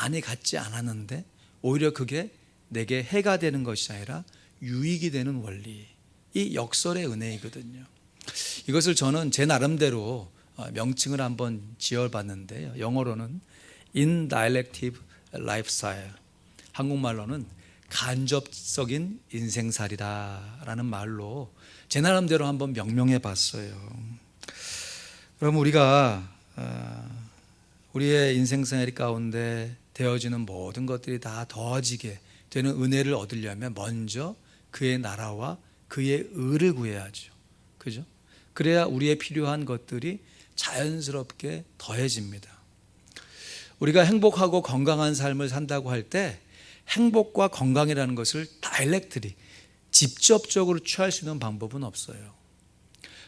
많이 갖지 않았는데 오히려 그게 내게 해가 되는 것이 아니라 유익이 되는 원리, 이 역설의 은혜이거든요. 이것을 저는 제 나름대로 명칭을 한번 지어봤는데요. 영어로는 indirective lifestyle, 한국말로는 간접적인 인생살이다라는 말로 제 나름대로 한번 명명해 봤어요. 그럼 우리가 우리의 인생생활 가운데 되어지는 모든 것들이 다 더해지게 되는 은혜를 얻으려면 먼저 그의 나라와 그의 의를 구해야죠. 그죠? 그래야 우리의 필요한 것들이 자연스럽게 더해집니다. 우리가 행복하고 건강한 삶을 산다고 할 때 행복과 건강이라는 것을 다이렉트리, 직접적으로 취할 수 있는 방법은 없어요.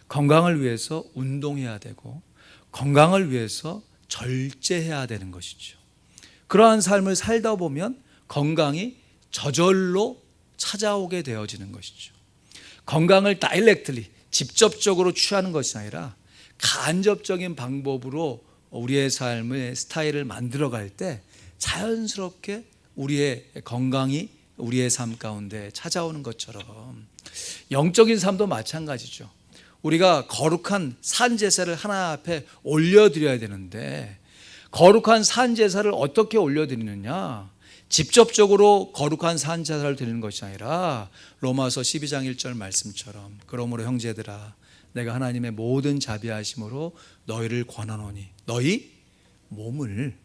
건강을 위해서 운동해야 되고 건강을 위해서 절제해야 되는 것이죠. 그러한 삶을 살다 보면 건강이 저절로 찾아오게 되어지는 것이죠. 건강을 다이렉트리, 직접적으로 취하는 것이 아니라 간접적인 방법으로 우리의 삶의 스타일을 만들어갈 때 자연스럽게 우리의 건강이 우리의 삶 가운데 찾아오는 것처럼 영적인 삶도 마찬가지죠. 우리가 거룩한 산제사를 하나 앞에 올려드려야 되는데 거룩한 산제사를 어떻게 올려드리느냐? 직접적으로 거룩한 산제사를 드리는 것이 아니라 로마서 12장 1절 말씀처럼 그러므로 형제들아 내가 하나님의 모든 자비하심으로 너희를 권하노니 너희 몸을,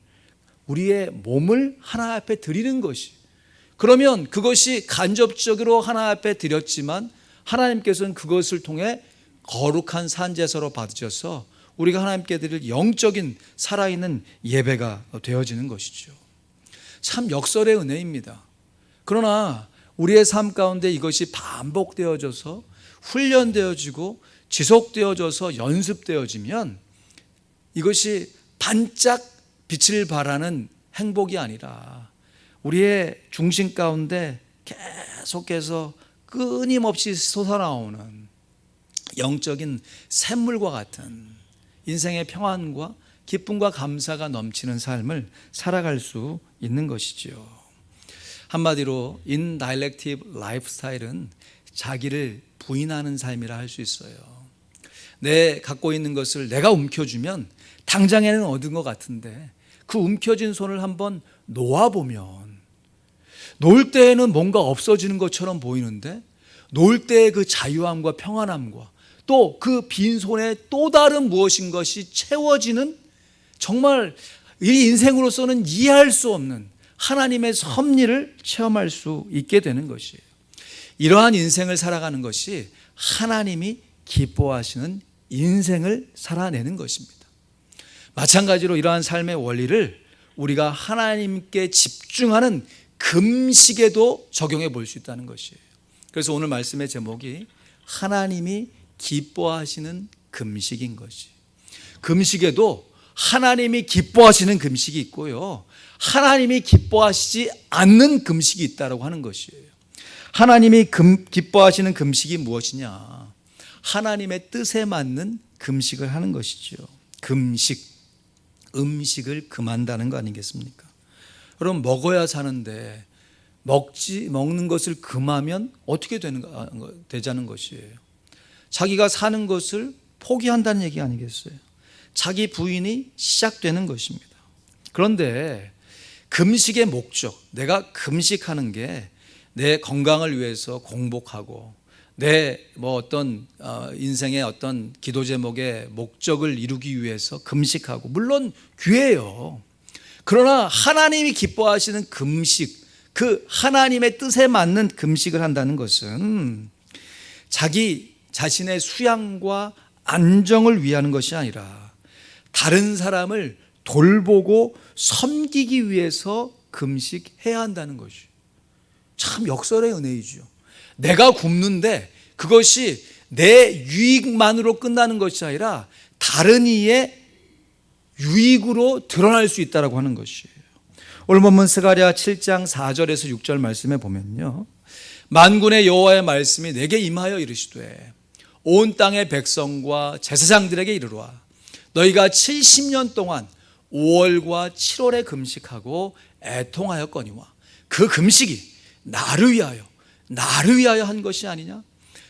우리의 몸을 하나 앞에 드리는 것이, 그러면 그것이 간접적으로 하나 앞에 드렸지만 하나님께서는 그것을 통해 거룩한 산제사로 받으셔서 우리가 하나님께 드릴 영적인 살아있는 예배가 되어지는 것이죠. 참 역설의 은혜입니다. 그러나 우리의 삶 가운데 이것이 반복되어져서 훈련되어지고 지속되어져서 연습되어지면 이것이 반짝 빛을 발하는 행복이 아니라 우리의 중심 가운데 계속해서 끊임없이 솟아나오는 영적인 샘물과 같은 인생의 평안과 기쁨과 감사가 넘치는 삶을 살아갈 수 있는 것이죠. 한마디로 indirective lifestyle은 자기를 부인하는 삶이라 할 수 있어요. 내 갖고 있는 것을 내가 움켜주면 당장에는 얻은 것 같은데 그 움켜진 손을 한번 놓아보면 놓을 때에는 뭔가 없어지는 것처럼 보이는데 놓을 때의 그 자유함과 평안함과 또 그 빈손에 또 다른 무엇인 것이 채워지는, 정말 이 인생으로서는 이해할 수 없는 하나님의 섭리를 체험할 수 있게 되는 것이에요. 이러한 인생을 살아가는 것이 하나님이 기뻐하시는 인생을 살아내는 것입니다. 마찬가지로 이러한 삶의 원리를 우리가 하나님께 집중하는 금식에도 적용해 볼 수 있다는 것이에요. 그래서 오늘 말씀의 제목이 하나님이 기뻐하시는 금식인 것이. 금식에도 하나님이 기뻐하시는 금식이 있고요, 하나님이 기뻐하시지 않는 금식이 있다고 하는 것이에요. 하나님이 기뻐하시는 금식이 무엇이냐? 하나님의 뜻에 맞는 금식을 하는 것이죠. 금식, 음식을 금한다는 거 아니겠습니까? 그럼 먹어야 사는데 먹는 것을 금하면 어떻게 되자는 것이에요? 자기가 사는 것을 포기한다는 얘기 아니겠어요? 자기 부인이 시작되는 것입니다. 그런데 금식의 목적, 내가 금식하는 게 내 건강을 위해서 공복하고 내 어떤 인생의 어떤 기도 제목의 목적을 이루기 위해서 금식하고, 물론 귀해요. 그러나 하나님이 기뻐하시는 금식, 그 하나님의 뜻에 맞는 금식을 한다는 것은 자기 자신의 수양과 안정을 위하는 것이 아니라 다른 사람을 돌보고 섬기기 위해서 금식해야 한다는 것이 참 역설의 은혜이죠. 내가 굶는데 그것이 내 유익만으로 끝나는 것이 아니라 다른 이의 유익으로 드러날 수 있다고 하는 것이에요. 오늘 본문 스가랴 7장 4절에서 6절 말씀에 보면요, 만군의 여호와의 말씀이 내게 임하여 이르시되 온 땅의 백성과 제사장들에게 이르노라. 너희가 70년 동안 5월과 7월에 금식하고 애통하였거니와 그 금식이 나를 위하여 한 것이 아니냐?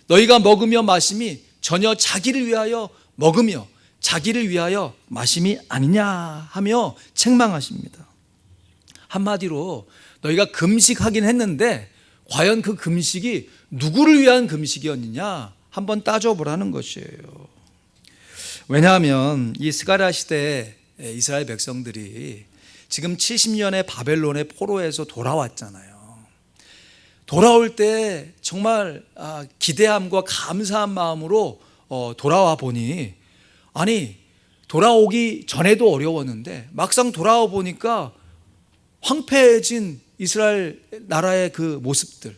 너희가 먹으며 마심이 전혀 자기를 위하여 먹으며 자기를 위하여 마심이 아니냐 하며 책망하십니다. 한마디로 너희가 금식하긴 했는데 과연 그 금식이 누구를 위한 금식이었느냐 한번 따져보라는 것이에요. 왜냐하면 이 스가랴 시대에 이스라엘 백성들이 지금 70년의 바벨론의 포로에서 돌아왔잖아요. 돌아올 때 정말 기대함과 감사한 마음으로 돌아와 보니, 아니 돌아오기 전에도 어려웠는데 막상 돌아와 보니까 황폐해진 이스라엘 나라의 그 모습들,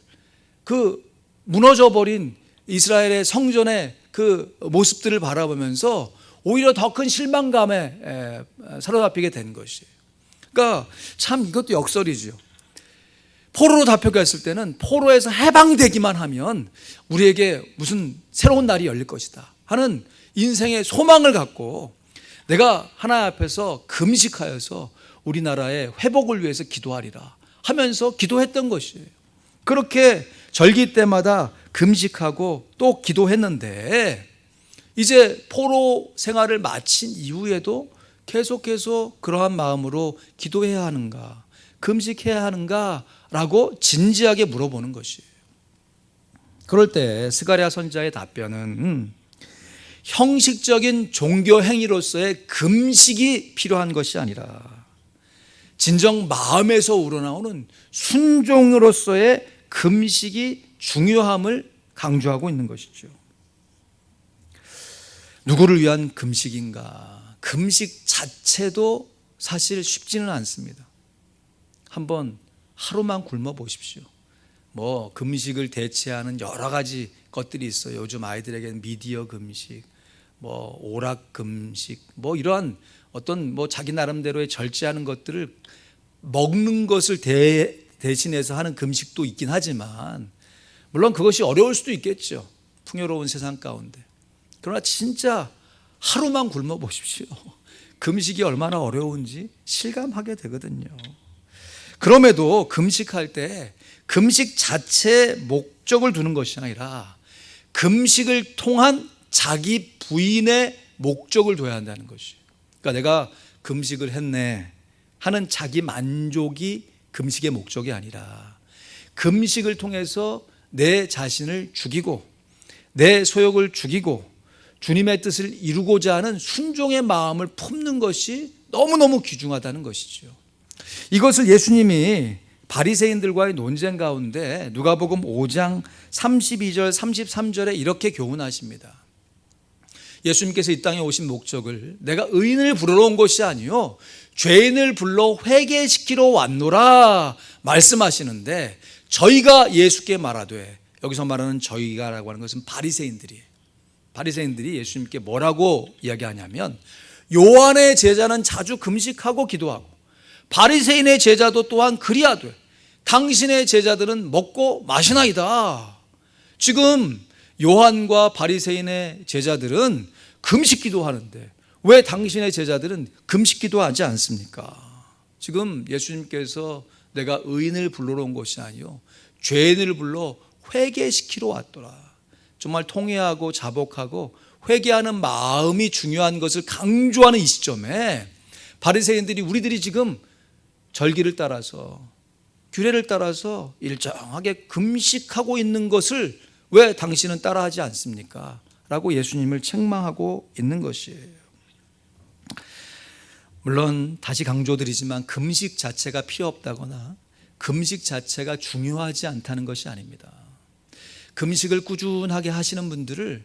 그 무너져버린 이스라엘의 성전의 그 모습들을 바라보면서 오히려 더 큰 실망감에 사로잡히게 된 것이에요. 그러니까 참 이것도 역설이죠. 포로로 잡혀갔을 때는 포로에서 해방되기만 하면 우리에게 무슨 새로운 날이 열릴 것이다 하는 인생의 소망을 갖고 내가 하나님 앞에서 금식하여서 우리나라의 회복을 위해서 기도하리라 하면서 기도했던 것이에요. 그렇게 절기 때마다 금식하고 또 기도했는데 이제 포로 생활을 마친 이후에도 계속해서 그러한 마음으로 기도해야 하는가, 금식해야 하는가 라고 진지하게 물어보는 것이에요. 그럴 때 스가랴 선지자의 답변은 형식적인 종교 행위로서의 금식이 필요한 것이 아니라 진정 마음에서 우러나오는 순종으로서의 금식이 중요함을 강조하고 있는 것이죠. 누구를 위한 금식인가? 금식 자체도 사실 쉽지는 않습니다. 한번 하루만 굶어 보십시오. 뭐 금식을 대체하는 여러 가지 것들이 있어요. 요즘 아이들에게는 미디어 금식, 뭐 오락 금식, 뭐 이러한 어떤 뭐 자기 나름대로의 절제하는 것들을 먹는 것을 대신해서 하는 금식도 있긴 하지만 물론 그것이 어려울 수도 있겠죠. 풍요로운 세상 가운데. 그러나 진짜 하루만 굶어 보십시오. 금식이 얼마나 어려운지 실감하게 되거든요. 그럼에도 금식할 때 금식 자체에 목적을 두는 것이 아니라 금식을 통한 자기 부인의 목적을 둬야 한다는 것이에요. 그러니까 내가 금식을 했네 하는 자기 만족이 금식의 목적이 아니라 금식을 통해서 내 자신을 죽이고 내 소욕을 죽이고 주님의 뜻을 이루고자 하는 순종의 마음을 품는 것이 너무너무 귀중하다는 것이죠. 이것을 예수님이 바리새인들과의 논쟁 가운데 누가복음 5장 32절 33절에 이렇게 교훈하십니다. 예수님께서 이 땅에 오신 목적을 내가 의인을 부르러 온 것이 아니요 죄인을 불러 회개시키러 왔노라 말씀하시는데 저희가 예수께 말하되, 여기서 말하는 저희가라고 하는 것은 바리새인들이에요. 바리새인들이 예수님께 뭐라고 이야기하냐면 요한의 제자는 자주 금식하고 기도하고 바리새인의 제자도 또한 그리하되 당신의 제자들은 먹고 마시나이다. 지금 요한과 바리새인의 제자들은 금식 기도하는데 왜 당신의 제자들은 금식 기도하지 않습니까? 지금 예수님께서 내가 의인을 불러러 온 것이 아니요 죄인을 불러 회개시키러 왔더라. 정말 통회하고 자복하고 회개하는 마음이 중요한 것을 강조하는 이 시점에 바리새인들이 우리들이 지금 절기를 따라서 규례를 따라서 일정하게 금식하고 있는 것을 왜 당신은 따라하지 않습니까? 라고 예수님을 책망하고 있는 것이에요. 물론 다시 강조드리지만 금식 자체가 필요 없다거나 금식 자체가 중요하지 않다는 것이 아닙니다. 금식을 꾸준하게 하시는 분들을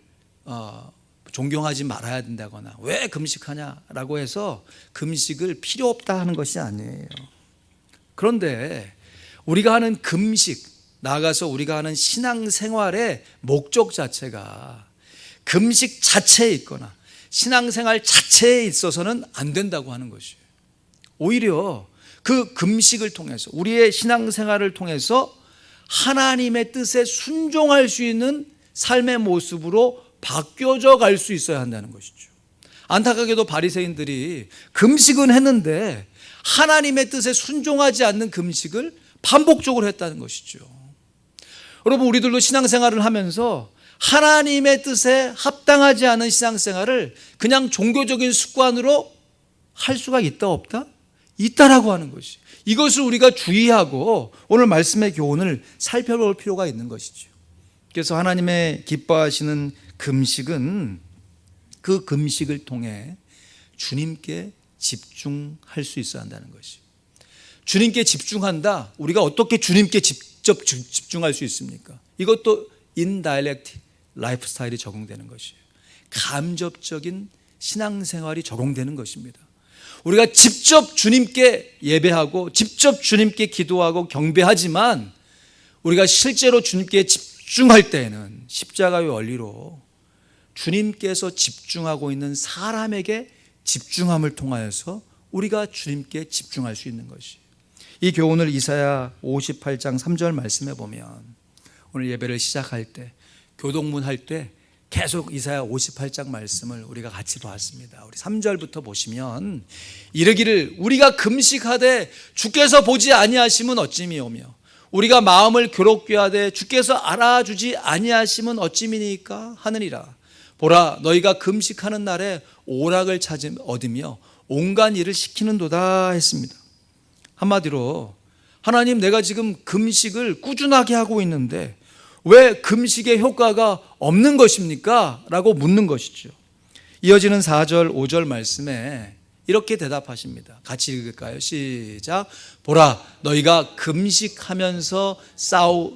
존경하지 말아야 된다거나 왜 금식하냐라고 해서 금식을 필요 없다 하는 것이 아니에요. 그런데 우리가 하는 금식, 나아가서 우리가 하는 신앙생활의 목적 자체가 금식 자체에 있거나 신앙생활 자체에 있어서는 안 된다고 하는 것이에요. 오히려 그 금식을 통해서 우리의 신앙생활을 통해서 하나님의 뜻에 순종할 수 있는 삶의 모습으로 바뀌어져 갈 수 있어야 한다는 것이죠. 안타깝게도 바리새인들이 금식은 했는데 하나님의 뜻에 순종하지 않는 금식을 반복적으로 했다는 것이죠. 여러분, 우리들도 신앙생활을 하면서 하나님의 뜻에 합당하지 않은 신앙생활을 그냥 종교적인 습관으로 할 수가 있다 없다? 있다라고 하는 것이, 이것을 우리가 주의하고 오늘 말씀의 교훈을 살펴볼 필요가 있는 것이죠. 그래서 하나님의 기뻐하시는 금식은 그 금식을 통해 주님께 집중할 수 있어야 한다는 것이. 주님께 집중한다. 우리가 어떻게 주님께 직접 집중할 수 있습니까? 이것도 인다이렉트 라이프 스타일이 적용되는 것이에요. 간접적인 신앙생활이 적용되는 것입니다. 우리가 직접 주님께 예배하고 직접 주님께 기도하고 경배하지만 우리가 실제로 주님께 집중할 때에는 십자가의 원리로 주님께서 집중하고 있는 사람에게 집중함을 통하여서 우리가 주님께 집중할 수 있는 것이. 이 교훈을 이사야 58장 3절 말씀에 보면 오늘 예배를 시작할 때 교동문 할 때 계속 이사야 58장 말씀을 우리가 같이 보았습니다. 우리 3절부터 보시면 이르기를 우리가 금식하되 주께서 보지 아니하심은 어찌미오며 우리가 마음을 괴롭게 하되 주께서 알아주지 아니하심은 어찌미니까 하느니라. 보라, 너희가 금식하는 날에 오락을 얻으며 온갖 일을 시키는도다 했습니다. 한마디로 하나님, 내가 지금 금식을 꾸준하게 하고 있는데 왜 금식의 효과가 없는 것입니까? 라고 묻는 것이죠. 이어지는 4절 5절 말씀에 이렇게 대답하십니다. 같이 읽을까요? 시작. 보라, 너희가 금식하면서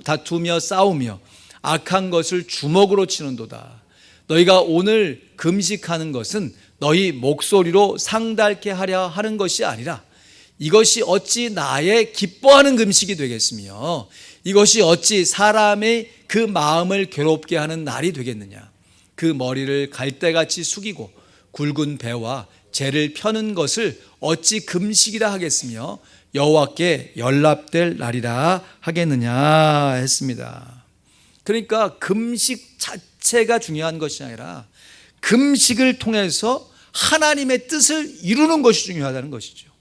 다투며 싸우며 악한 것을 주먹으로 치는도다. 너희가 오늘 금식하는 것은 너희 목소리로 상달케 하려 하는 것이 아니라 이것이 어찌 나의 기뻐하는 금식이 되겠으며 이것이 어찌 사람의 그 마음을 괴롭게 하는 날이 되겠느냐. 그 머리를 갈대같이 숙이고 굵은 배와 재를 펴는 것을 어찌 금식이라 하겠으며 여호와께 연락될 날이라 하겠느냐 했습니다. 그러니까 금식 자체가 중요한 것이 아니라 금식을 통해서 하나님의 뜻을 이루는 것이 중요하다는 것이죠.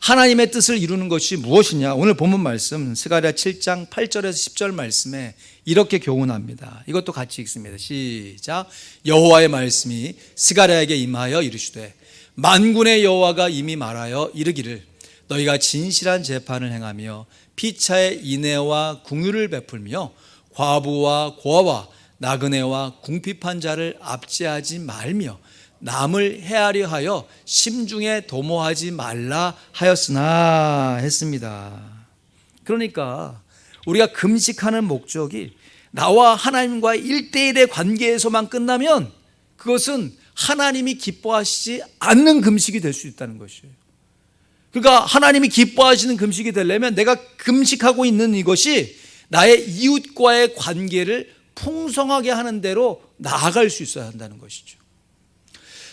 하나님의 뜻을 이루는 것이 무엇이냐? 오늘 본문 말씀 스가랴 7장 8절에서 10절 말씀에 이렇게 교훈합니다. 이것도 같이 읽습니다. 시작. 여호와의 말씀이 스가랴에게 임하여 이르시되 만군의 여호와가 이미 말하여 이르기를 너희가 진실한 재판을 행하며 피차의 인애와 궁유를 베풀며 과부와 고아와 나그네와 궁핍한 자를 압제하지 말며 남을 해하려 하여 심중에 도모하지 말라 하였으나 했습니다. 그러니까 우리가 금식하는 목적이 나와 하나님과의 1대1의 관계에서만 끝나면 그것은 하나님이 기뻐하시지 않는 금식이 될 수 있다는 것이에요. 그러니까 하나님이 기뻐하시는 금식이 되려면 내가 금식하고 있는 이것이 나의 이웃과의 관계를 풍성하게 하는 대로 나아갈 수 있어야 한다는 것이죠.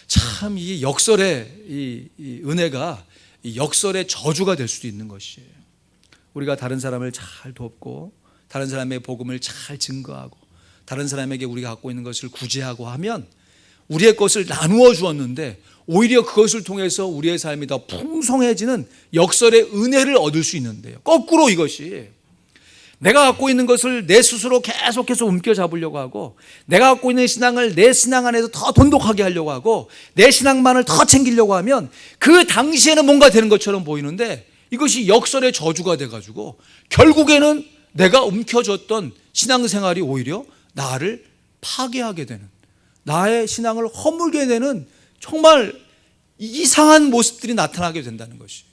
참 이 역설의 이 은혜가 이 역설의 저주가 될 수도 있는 것이에요. 우리가 다른 사람을 잘 돕고 다른 사람의 복음을 잘 증거하고 다른 사람에게 우리가 갖고 있는 것을 구제하고 하면 우리의 것을 나누어 주었는데 오히려 그것을 통해서 우리의 삶이 더 풍성해지는 역설의 은혜를 얻을 수 있는데요. 거꾸로 이것이 내가 갖고 있는 것을 내 스스로 계속해서 움켜잡으려고 하고 내가 갖고 있는 신앙을 내 신앙 안에서 더 돈독하게 하려고 하고 내 신앙만을 더 챙기려고 하면 그 당시에는 뭔가 되는 것처럼 보이는데 이것이 역설의 저주가 돼가지고 결국에는 내가 움켜쥐었던 신앙생활이 오히려 나를 파괴하게 되는, 나의 신앙을 허물게 되는 정말 이상한 모습들이 나타나게 된다는 것이에요.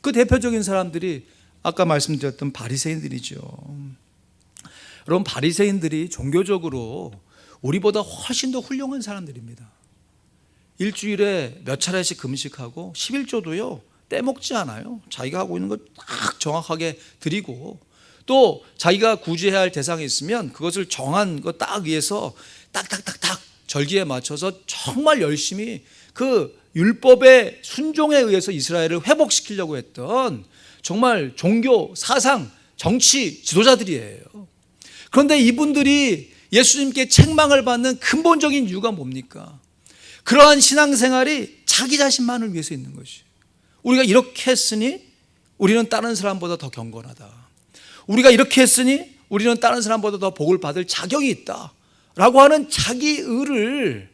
그 대표적인 사람들이 아까 말씀드렸던 바리새인들이죠. 여러분, 바리새인들이 종교적으로 우리보다 훨씬 더 훌륭한 사람들입니다. 일주일에 몇 차례씩 금식하고 11조도요 떼먹지 않아요. 자기가 하고 있는 거 딱 정확하게 드리고 또 자기가 구제해야 할 대상이 있으면 그것을 정한 거 딱 위해서 딱딱딱딱 절기에 맞춰서 정말 열심히 그 율법의 순종에 의해서 이스라엘을 회복시키려고 했던 정말 종교, 사상, 정치 지도자들이에요. 그런데 이분들이 예수님께 책망을 받는 근본적인 이유가 뭡니까? 그러한 신앙생활이 자기 자신만을 위해서 있는 것이. 우리가 이렇게 했으니 우리는 다른 사람보다 더 경건하다. 우리가 이렇게 했으니 우리는 다른 사람보다 더 복을 받을 자격이 있다 라고 하는 자기 의를,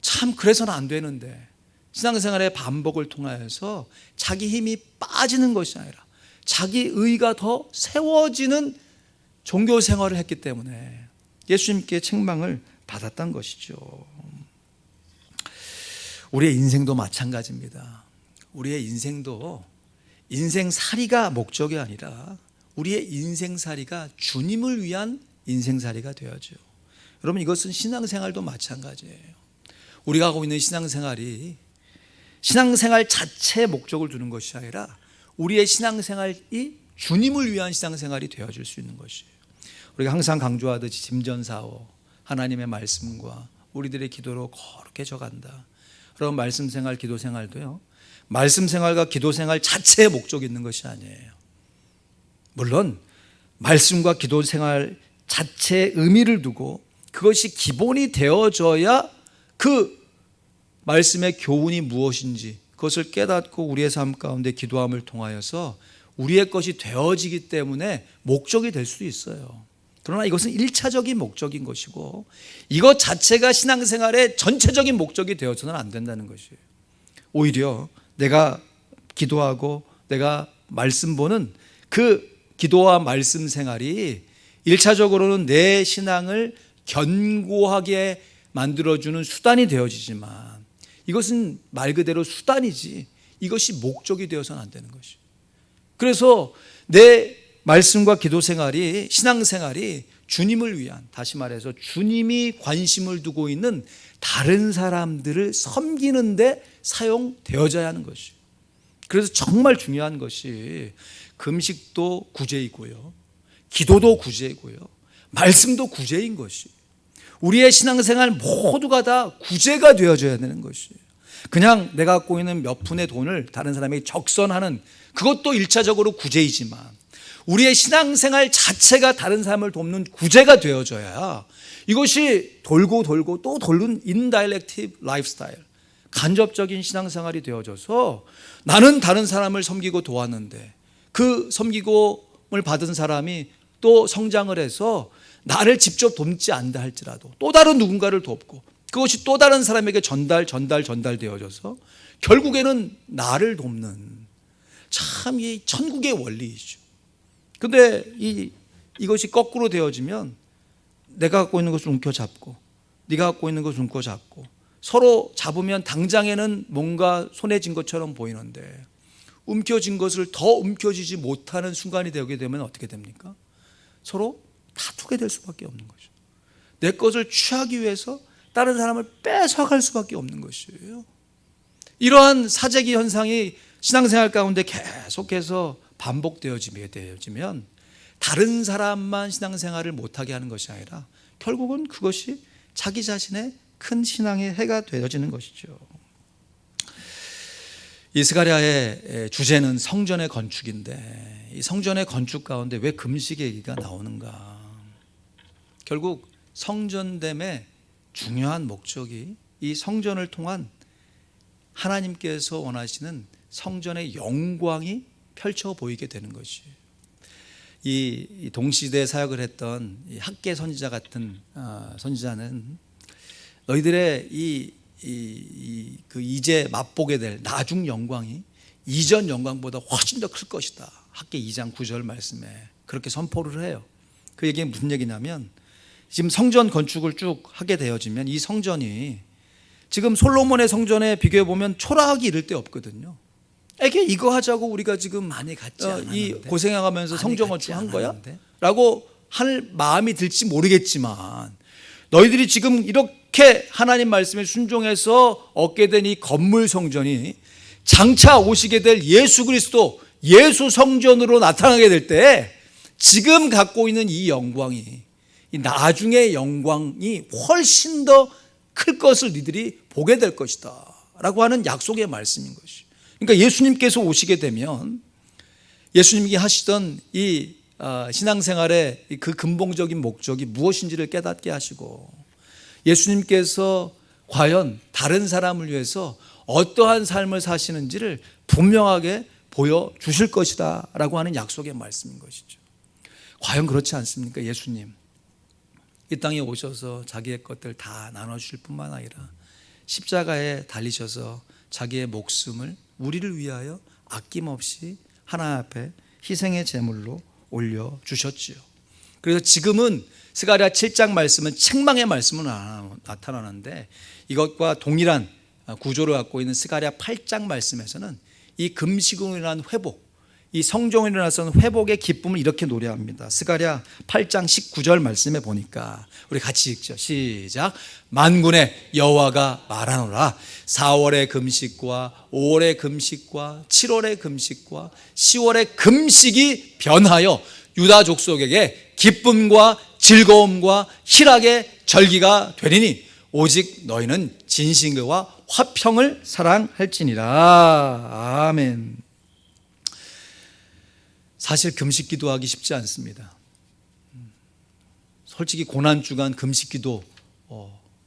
참 그래서는 안 되는데 신앙생활의 반복을 통하여서 자기 힘이 빠지는 것이 아니라 자기 의가 더 세워지는 종교 생활을 했기 때문에 예수님께 책망을 받았던 것이죠. 우리의 인생도 마찬가지입니다. 우리의 인생도 인생살이가 목적이 아니라 우리의 인생살이가 주님을 위한 인생살이가 되어야죠. 여러분, 이것은 신앙생활도 마찬가지예요. 우리가 하고 있는 신앙생활이 신앙생활 자체의 목적을 두는 것이 아니라 우리의 신앙생활이 주님을 위한 신앙생활이 되어질 수 있는 것이에요. 우리가 항상 강조하듯이 짐전사오, 하나님의 말씀과 우리들의 기도로 거룩해 져간다. 그럼 말씀생활, 기도생활도요, 말씀생활과 기도생활 자체의 목적이 있는 것이 아니에요. 물론 말씀과 기도생활 자체의 의미를 두고 그것이 기본이 되어져야 그 말씀의 교훈이 무엇인지 그것을 깨닫고 우리의 삶 가운데 기도함을 통하여서 우리의 것이 되어지기 때문에 목적이 될 수도 있어요. 그러나 이것은 1차적인 목적인 것이고 이것 자체가 신앙생활의 전체적인 목적이 되어서는 안 된다는 것이에요. 오히려 내가 기도하고 내가 말씀 보는 그 기도와 말씀 생활이 1차적으로는 내 신앙을 견고하게 만들어주는 수단이 되어지지만 이것은 말 그대로 수단이지 이것이 목적이 되어서는 안 되는 것이에요. 그래서 내 말씀과 기도 생활이, 신앙생활이 주님을 위한, 다시 말해서 주님이 관심을 두고 있는 다른 사람들을 섬기는 데 사용되어져야 하는 것이에요. 그래서 정말 중요한 것이 금식도 구제이고요, 기도도 구제이고요, 말씀도 구제인 것이, 우리의 신앙생활 모두가 다 구제가 되어져야 되는 것이에요. 그냥 내가 갖고 있는 몇 푼의 돈을 다른 사람에게 적선하는 그것도 1차적으로 구제이지만 우리의 신앙생활 자체가 다른 사람을 돕는 구제가 되어져야 이것이 돌고 돌고 또 돌는 인다이렉티브 라이프스타일, 간접적인 신앙생활이 되어져서 나는 다른 사람을 섬기고 도왔는데 그 섬기고를 받은 사람이 또 성장을 해서 나를 직접 돕지 않다 할지라도 또 다른 누군가를 돕고 그것이 또 다른 사람에게 전달되어져서 결국에는 나를 돕는, 참 이 천국의 원리이죠. 근데 이것이 거꾸로 되어지면 내가 갖고 있는 것을 움켜잡고 네가 갖고 있는 것을 움켜잡고 서로 잡으면 당장에는 뭔가 손에 쥔 것처럼 보이는데 움켜쥔 것을 더 움켜쥐지 못하는 순간이 되게 되면 어떻게 됩니까? 서로 다투게 될 수밖에 없는 거죠. 내 것을 취하기 위해서 다른 사람을 뺏어갈 수밖에 없는 것이에요. 이러한 사재기 현상이 신앙생활 가운데 계속해서 반복되어지면 다른 사람만 신앙생활을 못하게 하는 것이 아니라 결국은 그것이 자기 자신의 큰 신앙의 해가 되어지는 것이죠. 이 스가랴의 주제는 성전의 건축인데 이 성전의 건축 가운데 왜 금식 얘기가 나오는가? 결국 성전됨의 중요한 목적이 이 성전을 통한 하나님께서 원하시는 성전의 영광이 펼쳐 보이게 되는 것이에요. 이 동시대에 사역을 했던 이 학계 선지자 같은 선지자는 너희들의 그 이제 맛보게 될 나중 영광이 이전 영광보다 훨씬 더 클 것이다. 학계 2장 9절 말씀에 그렇게 선포를 해요. 그 얘기가 무슨 얘기냐면 지금 성전 건축을 쭉 하게 되어지면 이 성전이 지금 솔로몬의 성전에 비교해 보면 초라하기 이를 데 없거든요. 이거 하자고 우리가 지금 많이 갖지 않았는데, 이 고생하면서 성전 갖지 건축한 거야? 않았는데? 라고 할 마음이 들지 모르겠지만 너희들이 지금 이렇게 하나님 말씀에 순종해서 얻게 된 이 건물 성전이 장차 오시게 될 예수 그리스도 예수 성전으로 나타나게 될 때 지금 갖고 있는 이 영광이, 이 나중의 영광이 훨씬 더 클 것을 니들이 보게 될 것이다 라고 하는 약속의 말씀인 것이죠. 그러니까 예수님께서 오시게 되면 예수님이 하시던 이 신앙생활의 그 근본적인 목적이 무엇인지를 깨닫게 하시고 예수님께서 과연 다른 사람을 위해서 어떠한 삶을 사시는지를 분명하게 보여주실 것이다 라고 하는 약속의 말씀인 것이죠. 과연 그렇지 않습니까? 예수님 이 땅에 오셔서 자기의 것들 다 나눠주실 뿐만 아니라 십자가에 달리셔서 자기의 목숨을 우리를 위하여 아낌없이 하나님 앞에 희생의 제물로 올려주셨지요. 그래서 지금은 스가랴 7장 말씀은 책망의 말씀으로 나타나는데, 이것과 동일한 구조를 갖고 있는 스가랴 8장 말씀에서는 이 금식으로 인한 회복, 이 성종으로 일어나서는 회복의 기쁨을 이렇게 노래합니다. 스가랴 8장 19절 말씀에 보니까 우리 같이 읽죠. 시작. 만군의 여호와가 말하노라. 4월의 금식과 5월의 금식과 7월의 금식과 10월의 금식이 변하여 유다 족속에게 기쁨과 즐거움과 희락의 절기가 되리니 오직 너희는 진실과 화평을 사랑할지니라. 아멘. 사실 금식 기도하기 쉽지 않습니다. 솔직히 고난주간 금식 기도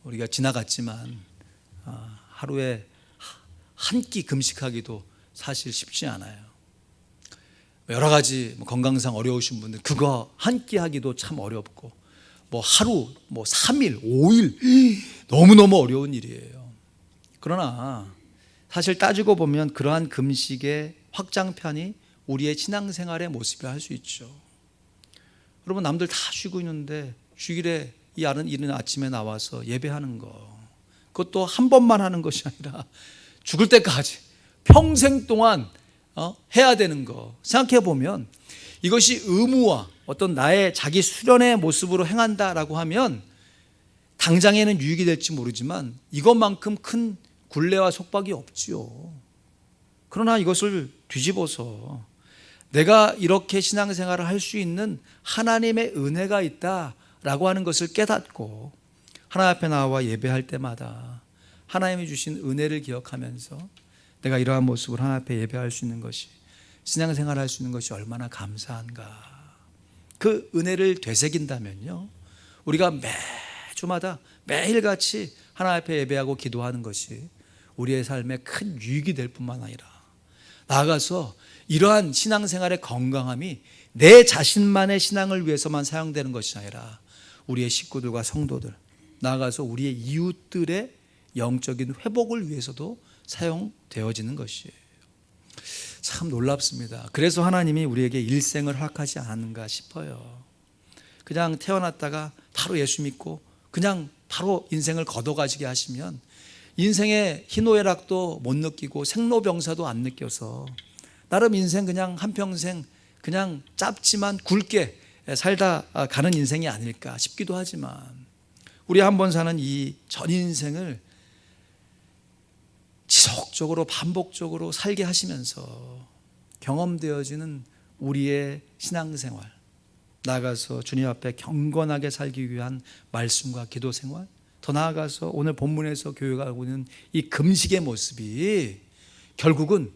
우리가 지나갔지만 하루에 한 끼 금식하기도 사실 쉽지 않아요. 여러 가지 건강상 어려우신 분들 그거 한 끼 하기도 참 어렵고, 하루 3일 5일 너무너무 어려운 일이에요. 그러나 사실 따지고 보면 그러한 금식의 확장편이 우리의 신앙생활의 모습이라 할 수 있죠. 여러분, 남들 다 쉬고 있는데 주일에 이른 아침에 나와서 예배하는 거, 그것도 한 번만 하는 것이 아니라 죽을 때까지 평생 동안 해야 되는 거 생각해 보면, 이것이 의무와 어떤 나의 자기 수련의 모습으로 행한다라고 하면 당장에는 유익이 될지 모르지만 이것만큼 큰 굴레와 속박이 없지요. 그러나 이것을 뒤집어서 내가 이렇게 신앙생활을 할 수 있는 하나님의 은혜가 있다라고 하는 것을 깨닫고 하나님 앞에 나와 예배할 때마다 하나님이 주신 은혜를 기억하면서 내가 이러한 모습으로 하나님 앞에 예배할 수 있는 것이, 신앙생활을 할 수 있는 것이 얼마나 감사한가. 그 은혜를 되새긴다면요, 우리가 매주마다 매일같이 하나님 앞에 예배하고 기도하는 것이 우리의 삶에 큰 유익이 될 뿐만 아니라, 나아가서 이러한 신앙생활의 건강함이 내 자신만의 신앙을 위해서만 사용되는 것이 아니라 우리의 식구들과 성도들, 나아가서 우리의 이웃들의 영적인 회복을 위해서도 사용되어지는 것이에요. 참 놀랍습니다. 그래서 하나님이 우리에게 일생을 허락하지 않은가 싶어요. 그냥 태어났다가 바로 예수 믿고 그냥 바로 인생을 걷어가시게 하시면 인생의 희노애락도 못 느끼고 생로병사도 안 느껴서 나름 인생 그냥 한평생 그냥 짧지만 굵게 살다 가는 인생이 아닐까 싶기도 하지만, 우리 한 번 사는 이 전 인생을 지속적으로 반복적으로 살게 하시면서 경험되어지는 우리의 신앙생활, 나아가서 주님 앞에 경건하게 살기 위한 말씀과 기도 생활, 더 나아가서 오늘 본문에서 교회가 하고 있는 이 금식의 모습이 결국은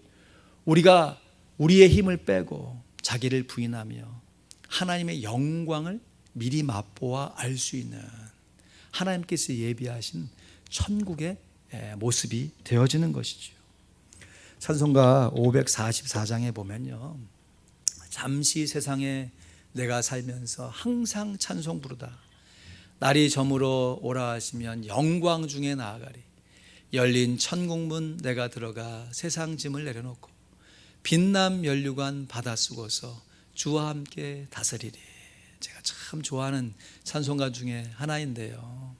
우리가 우리의 힘을 빼고 자기를 부인하며 하나님의 영광을 미리 맛보아 알 수 있는 하나님께서 예비하신 천국의 모습이 되어지는 것이죠. 찬송가 544장에 보면요, 잠시 세상에 내가 살면서 항상 찬송 부르다. 날이 저물어 오라 하시면 영광 중에 나아가리. 열린 천국문 내가 들어가 세상 짐을 내려놓고 빛남 면류관 받아 쓰고서 주와 함께 다스리리. 제가 참 좋아하는 찬송가 중에 하나인데요,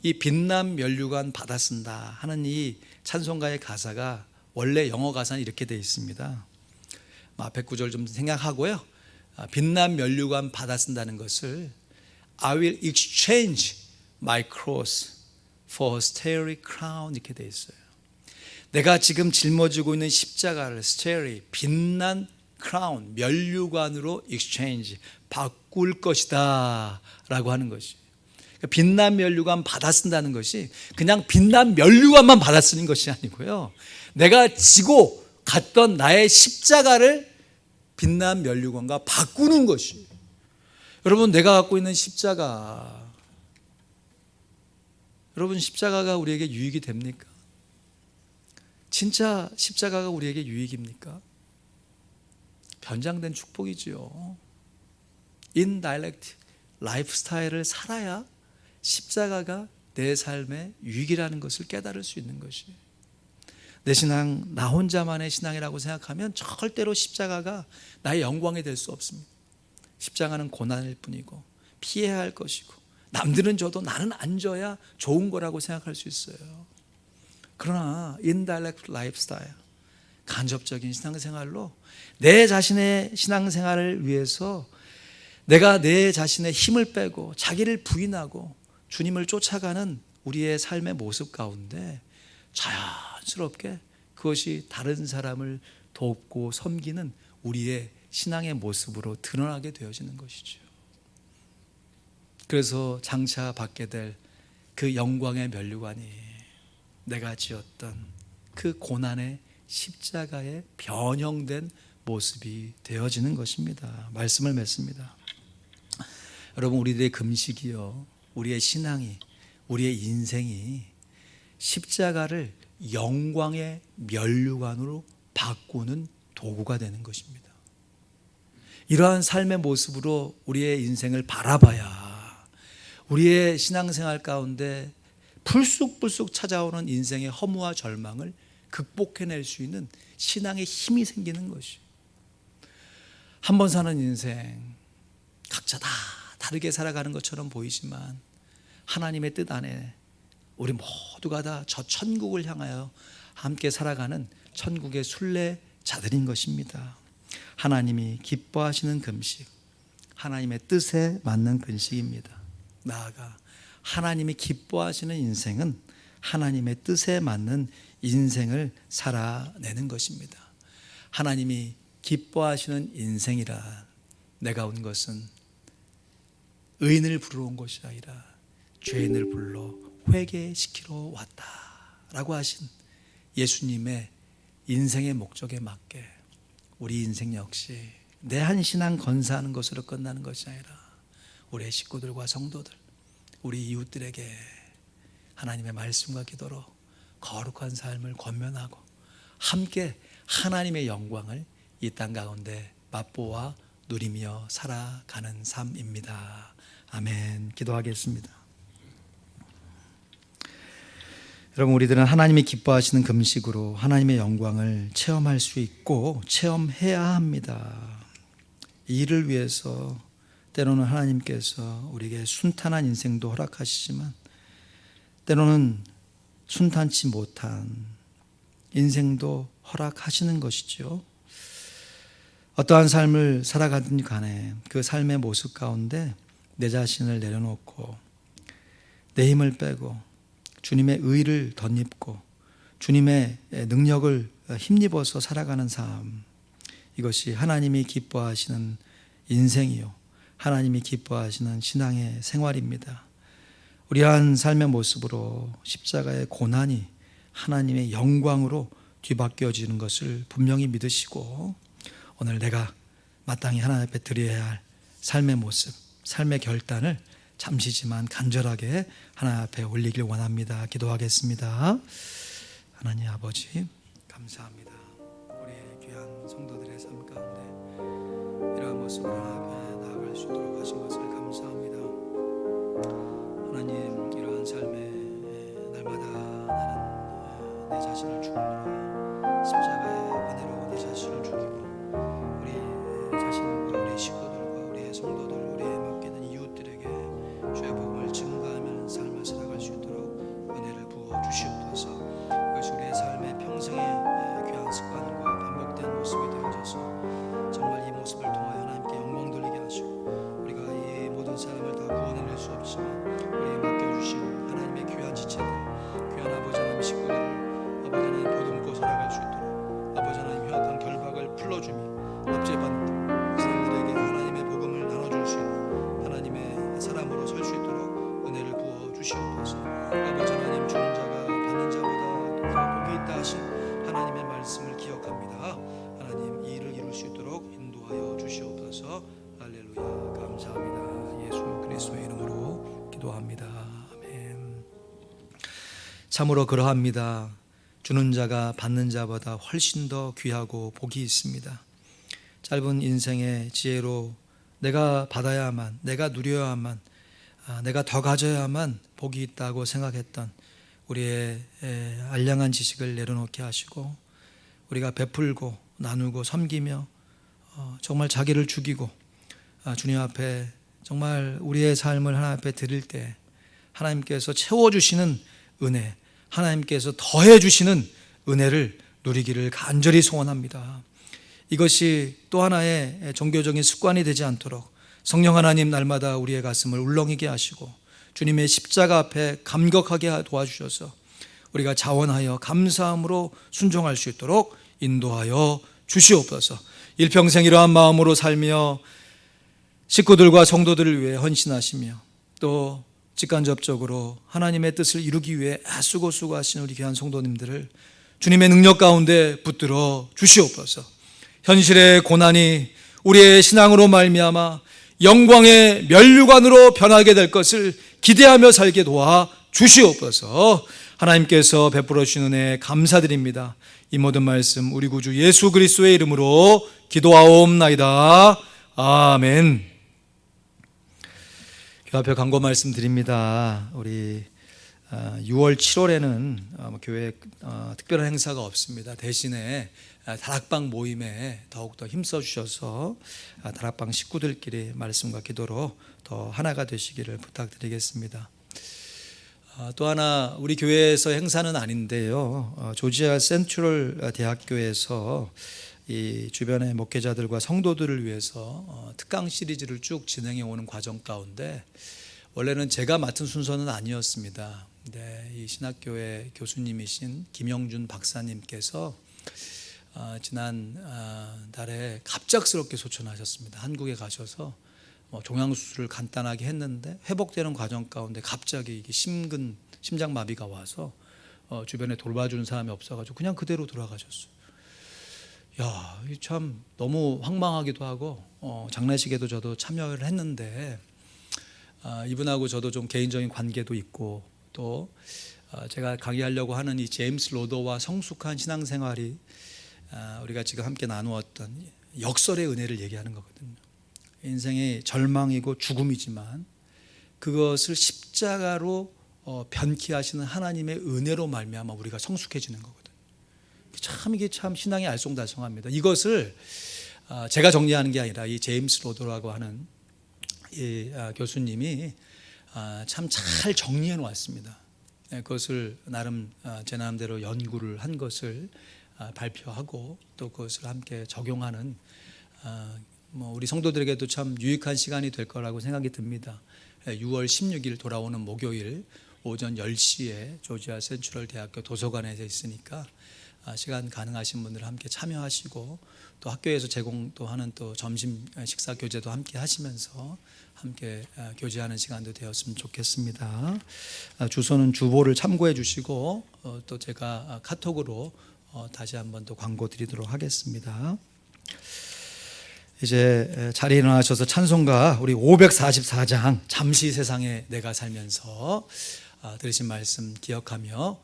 이 빛남 면류관 받아 쓴다 하는 이 찬송가의 가사가 원래 영어 가사는 이렇게 되어 있습니다. 앞에 구절 좀 생각하고요, 빛남 면류관 받아 쓴다는 것을 I will exchange my cross for a starry crown 이렇게 되어 있어요. 내가 지금 짊어지고 있는 십자가를 starry, 빛난 크라운, 면류관으로 exchange, 바꿀 것이다 라고 하는 것이, 빛난 면류관 받아 쓴다는 것이 그냥 빛난 면류관만 받아 쓰는 것이 아니고요, 내가 지고 갔던 나의 십자가를 빛난 면류관과 바꾸는 것이. 여러분, 내가 갖고 있는 십자가, 여러분, 십자가가 우리에게 유익이 됩니까? 진짜 십자가가 우리에게 유익입니까? 변장된 축복이지요. 인다이렉트 라이프 스타일을 살아야 십자가가 내 삶의 유익이라는 것을 깨달을 수 있는 것이. 내 신앙, 나 혼자만의 신앙이라고 생각하면 절대로 십자가가 나의 영광이 될 수 없습니다. 십자가는 고난일 뿐이고 피해야 할 것이고 남들은 져도 나는 안 져야 좋은 거라고 생각할 수 있어요. 그러나 인다이렉트 라이프 스타일, 간접적인 신앙생활로 내 자신의 신앙생활을 위해서 내가 내 자신의 힘을 빼고 자기를 부인하고 주님을 쫓아가는 우리의 삶의 모습 가운데 자연스럽게 그것이 다른 사람을 돕고 섬기는 우리의 신앙의 모습으로 드러나게 되어지는 것이죠. 그래서 장차 받게 될 그 영광의 면류관이 내가 지었던 그 고난의 십자가에 변형된 모습이 되어지는 것입니다. 말씀을 맺습니다. 여러분, 우리들의 금식이요, 우리의 신앙이, 우리의 인생이 십자가를 영광의 면류관으로 바꾸는 도구가 되는 것입니다. 이러한 삶의 모습으로 우리의 인생을 바라봐야 우리의 신앙생활 가운데 불쑥불쑥 찾아오는 인생의 허무와 절망을 극복해낼 수 있는 신앙의 힘이 생기는 것이. 한 번 사는 인생, 각자 다 다르게 살아가는 것처럼 보이지만 하나님의 뜻 안에 우리 모두가 다 저 천국을 향하여 함께 살아가는 천국의 순례자들인 것입니다. 하나님이 기뻐하시는 금식, 하나님의 뜻에 맞는 금식입니다. 나아가 하나님이 기뻐하시는 인생은 하나님의 뜻에 맞는 인생을 살아내는 것입니다. 하나님이 기뻐하시는 인생이라 내가 온 것은 의인을 부르러 온 것이 아니라 죄인을 불러 회개시키러 왔다라고 하신 예수님의 인생의 목적에 맞게 우리 인생 역시 내 한 신앙 건사하는 것으로 끝나는 것이 아니라 우리의 식구들과 성도들, 우리 이웃들에게 하나님의 말씀과 기도로 거룩한 삶을 권면하고 함께 하나님의 영광을 이 땅 가운데 맛보아 누리며 살아가는 삶입니다. 아멘. 기도하겠습니다. 여러분, 우리들은 하나님이 기뻐하시는 금식으로 하나님의 영광을 체험할 수 있고 체험해야 합니다. 이 일을 위해서 때로는 하나님께서 우리에게 순탄한 인생도 허락하시지만 때로는 순탄치 못한 인생도 허락하시는 것이죠. 어떠한 삶을 살아가든 간에 그 삶의 모습 가운데 내 자신을 내려놓고 내 힘을 빼고 주님의 의를 덧입고 주님의 능력을 힘입어서 살아가는 삶, 이것이 하나님이 기뻐하시는 인생이요, 하나님이 기뻐하시는 신앙의 생활입니다. 우리한 삶의 모습으로 십자가의 고난이 하나님의 영광으로 뒤바뀌어지는 것을 분명히 믿으시고 오늘 내가 마땅히 하나님 앞에 드려야 할 삶의 모습, 삶의 결단을 잠시지만 간절하게 하나님 앞에 올리길 원합니다. 기도하겠습니다. 하나님 아버지, 감사합니다. 우리의 귀한 성도들의 삶 가운데 이러한 모습으로 하나님 앞에 나아갈 수 있도록 하신 것을 감사합니다. 하나님, 이러한 삶에 날마다 나는 내 자신을 죽음으로 십자가의 은혜로 내 자신을 죽이고 우리 자신과 우리 식구들과 우리의 성도들, 우리의 맡기는 이웃들에게 주의 복음을 증거하며 삶을 살아갈 수 있도록 은혜를 부어 주시옵소서. 이것이 우리의 삶의 평생의 귀한 습관과 반복된 모습이 되어져서 정말 이 모습을 통하여 하나님께 영광 돌리게 하시고 우리가 이 모든 사람을 다 구원해낼 수 없지만 우리에게 맡겨주신 하나님의 귀한 지체들, 귀한 아버지 하나님 식구들을 아버지 하나님 보듬고 살아갈 수 있도록 아버지 하나님 흉악한 결박을 풀어주며 압제받는 사람들에게 하나님의 복음을 나눠줄 수 있는 하나님의 사람으로 설 수 있도록 은혜를 부어 주시옵소서. 아버지 하나님, 주는 자가 받는 자보다 더 복이 있다 하신 하나님의 말씀을 기억합니다. 하나님, 이 일을 이룰 수 있도록 인도하여 주시옵소서. 할렐루야. 감사합니다. 예수 그리스도의 이름으로 기도합니다. 아멘. 참으로 그러합니다. 주는 자가 받는 자보다 훨씬 더 귀하고 복이 있습니다. 짧은 인생의 지혜로 내가 받아야만, 내가 누려야만, 내가 더 가져야만 복이 있다고 생각했던 우리의 알량한 지식을 내려놓게 하시고, 우리가 베풀고 나누고 섬기며 정말 자기를 죽이고 주님 앞에 정말 우리의 삶을 하나님 앞에 드릴 때 하나님께서 채워주시는 은혜, 하나님께서 더해 주시는 은혜를 누리기를 간절히 소원합니다. 이것이 또 하나의 종교적인 습관이 되지 않도록 성령 하나님 날마다 우리의 가슴을 울렁이게 하시고 주님의 십자가 앞에 감격하게 도와주셔서 우리가 자원하여 감사함으로 순종할 수 있도록 인도하여 주시옵소서. 일평생 이러한 마음으로 살며 식구들과 성도들을 위해 헌신하시며 또 직간접적으로 하나님의 뜻을 이루기 위해 애쓰고 수고하시는 우리 귀한 성도님들을 주님의 능력 가운데 붙들어 주시옵소서. 현실의 고난이 우리의 신앙으로 말미암아 영광의 면류관으로 변하게 될 것을 기대하며 살게 도와 주시옵소서. 하나님께서 베풀어 주시는 은혜 감사드립니다. 이 모든 말씀 우리 구주 예수 그리스도의 이름으로 기도하옵나이다. 아멘. 교회 앞에 광고 말씀드립니다. 우리 6월 7월에는 교회 특별한 행사가 없습니다. 대신에 다락방 모임에 더욱더 힘써 주셔서 다락방 식구들끼리 말씀과 기도로 더 하나가 되시기를 부탁드리겠습니다. 또 하나 우리 교회에서 행사는 아닌데요, 조지아 센트럴 대학교에서 이 주변의 목회자들과 성도들을 위해서 특강 시리즈를 쭉 진행해 오는 과정 가운데 원래는 제가 맡은 순서는 아니었습니다. 이 신학교의 교수님이신 김영준 박사님께서 지난 달에 갑작스럽게 소천하셨습니다. 한국에 가셔서 종양수술을 간단하게 했는데 회복되는 과정 가운데 갑자기 이게 심장마비가 와서 주변에 돌봐주는 사람이 없어가지고 그냥 그대로 돌아가셨어요. 참 너무 황망하기도 하고 장례식에도 저도 참여를 했는데 이분하고 저도 좀 개인적인 관계도 있고 또 제가 강의하려고 하는 이 제임스 로더와 성숙한 신앙생활이 우리가 지금 함께 나누었던 역설의 은혜를 얘기하는 거거든요. 인생이 절망이고 죽음이지만 그것을 십자가로 변키하시는 하나님의 은혜로 말미암아 우리가 성숙해지는 거거든요. 이게 참 신앙이 알쏭달쏭합니다. 이것을 제가 정리하는 게 아니라 이 제임스 로더라고 하는 이 교수님이 참 잘 정리해 놓았습니다. 그것을 나름 제 나름대로 연구를 한 것을 발표하고 또 그것을 함께 적용하는 우리 성도들에게도 참 유익한 시간이 될 거라고 생각이 듭니다. 6월 16일 돌아오는 목요일 오전 10시에 조지아 센트럴 대학교 도서관에서 있으니까 시간 가능하신 분들 함께 참여하시고 또 학교에서 제공도 하는 또 점심 식사 교제도 함께 하시면서 함께 교제하는 시간도 되었으면 좋겠습니다. 주소는 주보를 참고해 주시고 또 제가 카톡으로 다시 한번 또 광고 드리도록 하겠습니다. 이제 자리에 일어나셔서 찬송가 우리 544장 잠시 세상에 내가 살면서 들으신 말씀 기억하며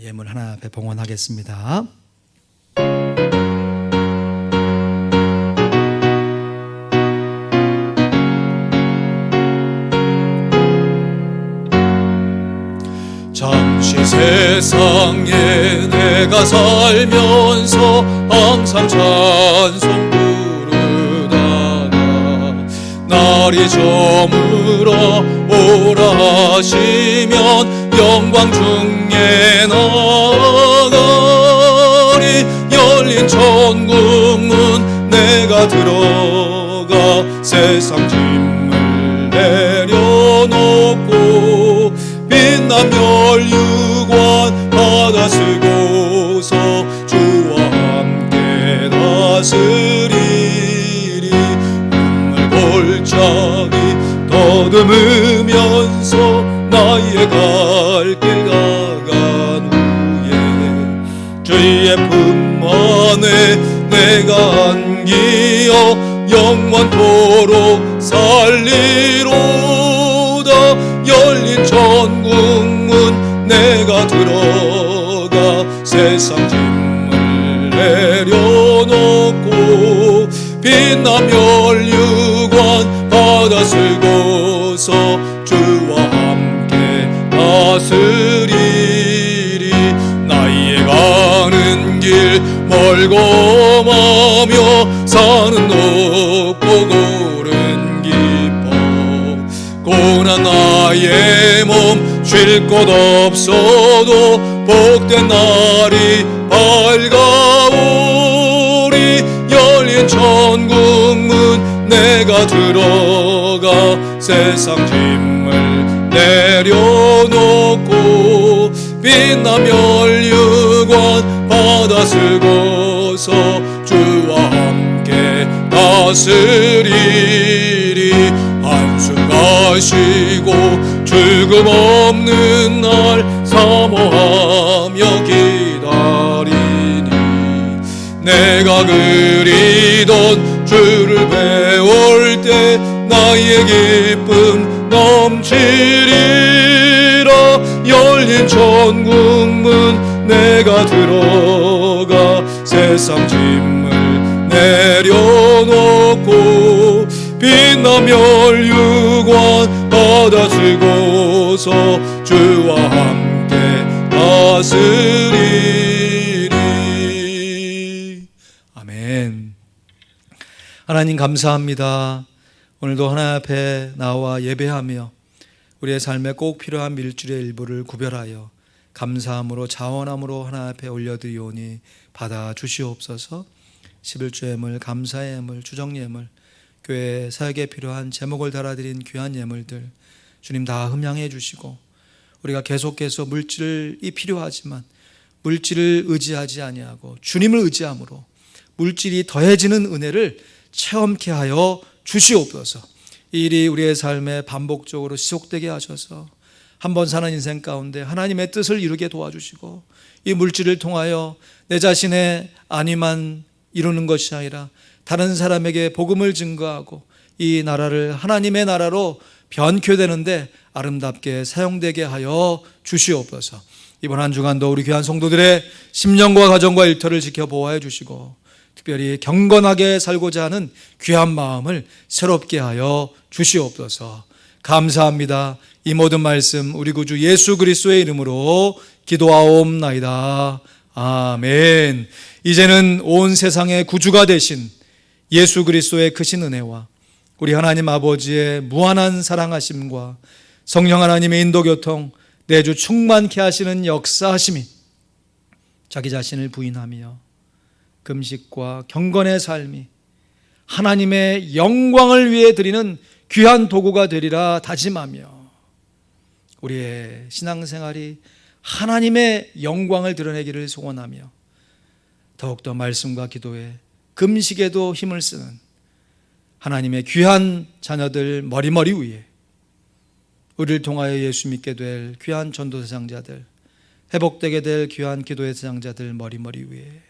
예물 하나 앞에 봉헌하겠습니다. 잠시 세상에 내가 살면서 항상 찬송 부르다가 날이 저물어 오라 하시면 영광 중에 나가리. 열린 천국문 내가 들어가 세상 짐을 내려놓고 빛난 면류관 받아 쓰고서 주와 함께 다스리리. 눈물 골짜기 더듬으면서 나의 갈 길 가간 후에 주의 품 안에 내가 안기어 영원토록 살리로다. 열린 천국문 내가 들어 세상 짐을 내려놓고 빛나며 혈육관 받아 쓰고서 주와 함께 다스리리. 나의 가는 길 멀고 마며 사는 높고 고른 기뻐. 고난 나의 몸 쉴 곳 없어도 복된 날이 밝아오리. 열린 천국문 내가 들어가 세상 짐을 내려놓고 빛나며 혈육관 받아 쓰고서 주와 함께 다스리리. 한숨 가시고 죽음 없는 날 사모하며 기다리니. 내가 그리던 주를 배울 때 나의 기쁨 넘치리라. 열린 천국문 내가 들어가 세상 짐을 내려놓고 빛나며 혈육관 받아 쓰고서 주와 함께 다스리리. 아멘. 하나님 감사합니다. 오늘도 하나님 앞에 나와 예배하며 우리의 삶에 꼭 필요한 밀줄의 일부를 구별하여 감사함으로 자원함으로 하나님 앞에 올려드리오니 받아 주시옵소서. 11조 예물, 감사의 예물, 주정 예물, 교회 사역에 필요한 제목을 달아드린 귀한 예물들 주님 다 흠양해 주시고, 우리가 계속해서 물질이 필요하지만 물질을 의지하지 아니하고 주님을 의지함으로 물질이 더해지는 은혜를 체험케 하여 주시옵소서. 이 일이 우리의 삶에 반복적으로 지속되게 하셔서 한번 사는 인생 가운데 하나님의 뜻을 이루게 도와주시고, 이 물질을 통하여 내 자신의 안위만 이루는 것이 아니라 다른 사람에게 복음을 증거하고 이 나라를 하나님의 나라로 변교되는데 아름답게 사용되게 하여 주시옵소서. 이번 한 주간도 우리 귀한 성도들의 심령과 가정과 일터를 지켜 보호해 주시고, 특별히 경건하게 살고자 하는 귀한 마음을 새롭게 하여 주시옵소서. 감사합니다. 이 모든 말씀 우리 구주 예수 그리스도의 이름으로 기도하옵나이다. 아멘. 이제는 온 세상의 구주가 되신 예수 그리스도의 크신 은혜와 우리 하나님 아버지의 무한한 사랑하심과 성령 하나님의 인도교통 내주 충만케 하시는 역사하심이 자기 자신을 부인하며 금식과 경건의 삶이 하나님의 영광을 위해 드리는 귀한 도구가 되리라 다짐하며 우리의 신앙생활이 하나님의 영광을 드러내기를 소원하며 더욱더 말씀과 기도에 금식에도 힘을 쓰는 하나님의 귀한 자녀들 머리머리 위에 우리를 통하여 예수 믿게 될 귀한 전도 대상자들, 회복되게 될 귀한 기도의 대상자들 머리머리 위에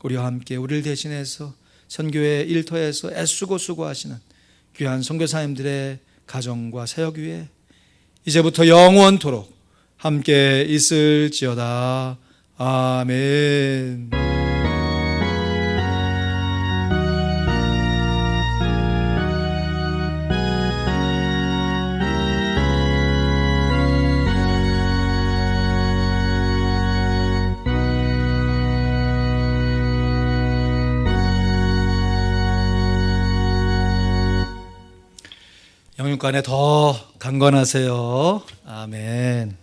우리와 함께 우리를 대신해서 선교의 일터에서 애쓰고 수고하시는 귀한 선교사님들의 가정과 사역 위에 이제부터 영원토록 함께 있을지어다. 아멘. 영육간에 더 강건하세요. 아멘.